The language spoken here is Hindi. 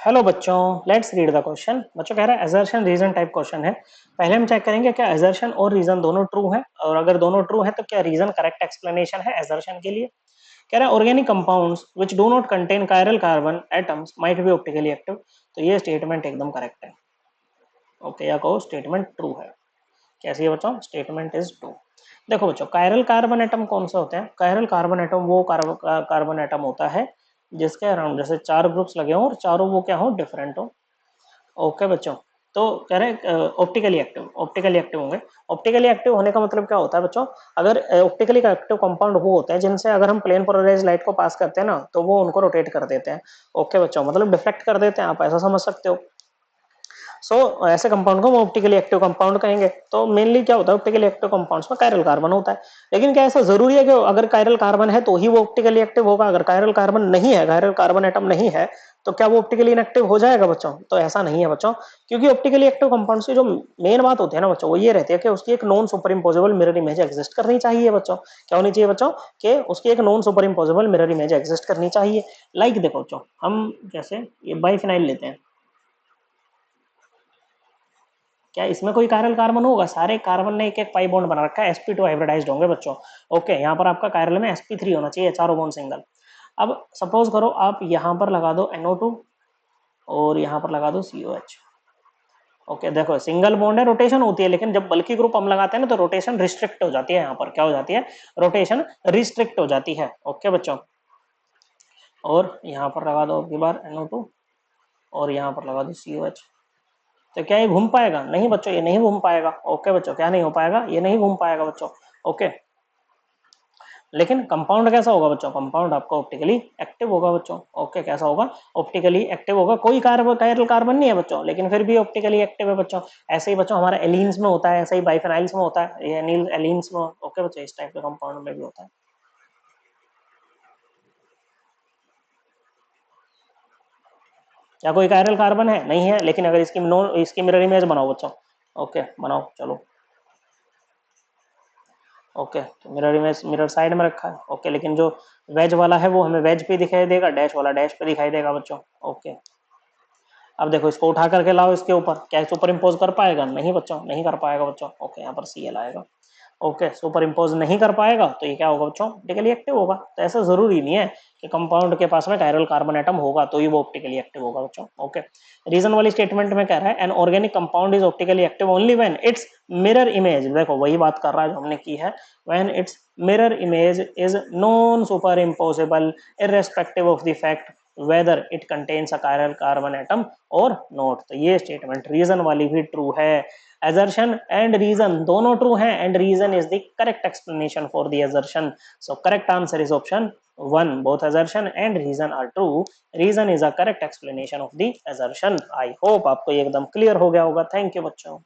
हेलो बच्चों, लेट्स रीड द क्वेश्चन। बच्चों कह रहा है असर्शन रीजन टाइप क्वेश्चन है। पहले हम चेक करेंगे क्या असर्शन और रीजन दोनों ट्रू है, और अगर दोनों ट्रू है तो क्या रीजन करेक्ट एक्सप्लेनेशन है असर्शन के लिए। कह रहा है organic compounds which do not contain chiral carbon atoms might be optically active. तो ये स्टेटमेंट एकदम करेक्ट है। ओके, या कहो स्टेटमेंट ट्रू है। कैसी है बच्चों? Statement is true. देखो बच्चों, कायरल कार्बन एटम कौन सा होता है? कायरल कार्बन एटम वो कार्बन एटम होता है जिसके अराउंड जैसे चार ग्रुप्स लगे हों और चारों वो क्या हो, डिफरेंट हो। ओके बच्चों, तो कह रहे हैं ऑप्टिकली एक्टिव होंगे। ऑप्टिकली एक्टिव होने का मतलब क्या होता है बच्चों? अगर ऑप्टिकली एक्टिव कंपाउंड वो होते हैं जिनसे अगर हम प्लेन पोलराइज्ड लाइट को पास करते हैं ना तो वो उनको रोटेट कर देते हैं। ओके बच्चों, मतलब डिफ्लेक्ट कर देते हैं, आप ऐसा समझ सकते हो। ऐसे कंपाउंड को हम ऑप्टिकली एक्टिव कंपाउंड कहेंगे। तो मेनली क्या होता है, ऑप्टिकली एक्टिव कंपाउंड्स में कायरल कार्बन होता है। लेकिन क्या ऐसा जरूरी है कि अगर कायरल कार्बन है तो ही वो ऑप्टिकली एक्टिव होगा? अगर कायरल कार्बन नहीं है, कायरल कार्बन एटम नहीं है, तो क्या वो ऑप्टिकली इनएक्टिव हो जाएगा बच्चों? तो ऐसा नहीं है बच्चों, क्योंकि ऑप्टिकली एक्टिव कंपाउंड्स की जो मेन बात होती है ना बच्चों, वो ये रहती है कि उसकी एक non super imposable mirror image exist करनी चाहिए बच्चों। क्या होनी चाहिए बच्चों? कि उसकी एक non super imposable mirror image exist करनी चाहिए। लाइक देखो बच्चों, हम जैसे ये बाइफिनाइल लेते हैं, क्या इसमें कोई कायरल कार्बन होगा? सारे कार्बन ने एक एक पाई बॉन्ड बना रखा है, sp2 हाइब्रिडाइज्ड होंगे बच्चों। ओके, यहाँ पर आपका कायरल में sp3 होना चाहिए, चारों बॉन्ड सिंगल। अब सपोज करो आप यहाँ पर लगा दो NO2 और यहाँ पर लगा दो COH। ओके, देखो सिंगल बॉन्ड है, रोटेशन होती है, लेकिन जब बल्कि ग्रुप हम लगाते हैं ना तो रोटेशन रिस्ट्रिक्ट हो जाती है। यहाँ पर क्या हो जाती है? रोटेशन रिस्ट्रिक्ट हो जाती है। ओके बच्चों, और यहाँ पर लगा दो अगली बार NO2 और यहाँ पर लगा दो COH। तो क्या ये घूम पाएगा? नहीं बच्चों, ये नहीं घूम पाएगा। ओके बच्चों, क्या नहीं हो पाएगा? ये नहीं घूम पाएगा बच्चों। ओके, लेकिन कंपाउंड कैसा होगा बच्चों? कंपाउंड आपका ऑप्टिकली एक्टिव होगा बच्चों। ओके, कैसा होगा? ऑप्टिकली एक्टिव होगा। कोई कायरल कार्बन नहीं है बच्चों, लेकिन फिर भी ऑप्टिकली एक्टिव है बच्चों। ऐसे ही बच्चों हमारा एलीन्स में होता है, ऐसे ही बाइफेनाइल्स में होता है, ये एलीन्स में। ओके बच्चों, इस टाइप के कंपाउंड में भी होता है। क्या कोई कायरल कार्बन है? नहीं है, लेकिन अगर इसकी मिरर इमेज बनाओ बच्चों। ओके बनाओ, चलो। ओके, तो मिरर इमेज मिरर साइड में रखा है। ओके, लेकिन जो वेज वाला है वो हमें वेज पे दिखाई देगा, डैश वाला डैश पे दिखाई देगा बच्चों। ओके, अब देखो इसको उठा करके लाओ इसके ऊपर, क्या सुपर इम्पोज कर पाएगा? नहीं बच्चों, नहीं कर पाएगा बच्चों। ओके, यहाँ पर CL आएगा। ओके, सुपर इम्पोज नहीं कर पाएगा तो ये क्या होगा बच्चों? ऑप्टिकली एक्टिव होगा। तो ऐसा जरूरी नहीं है कि कंपाउंड के पास में कायरल कार्बन एटम होगा तो ही वो ऑप्टिकली एक्टिव होगा बच्चों। ओके, रीजन वाली स्टेटमेंट में कह रहा है an organic compound is optically active only when it's mirror image, देखो वही बात कर रहा है जो हमने की है, when it's mirror image is non super imposable irrespective of the fact whether it contains a chiral carbon atom or not। तो ये स्टेटमेंट रीजन वाली भी ट्रू है। assertion and reason दोनों ट्रू हैं, and reason is the correct explanation for the assertion। so correct answer is option 1, both assertion and reason are true। reason is a correct explanation of the assertion। I hope आपको ये एकदम क्लियर हो गया होगा। थैंक यू बच्चों।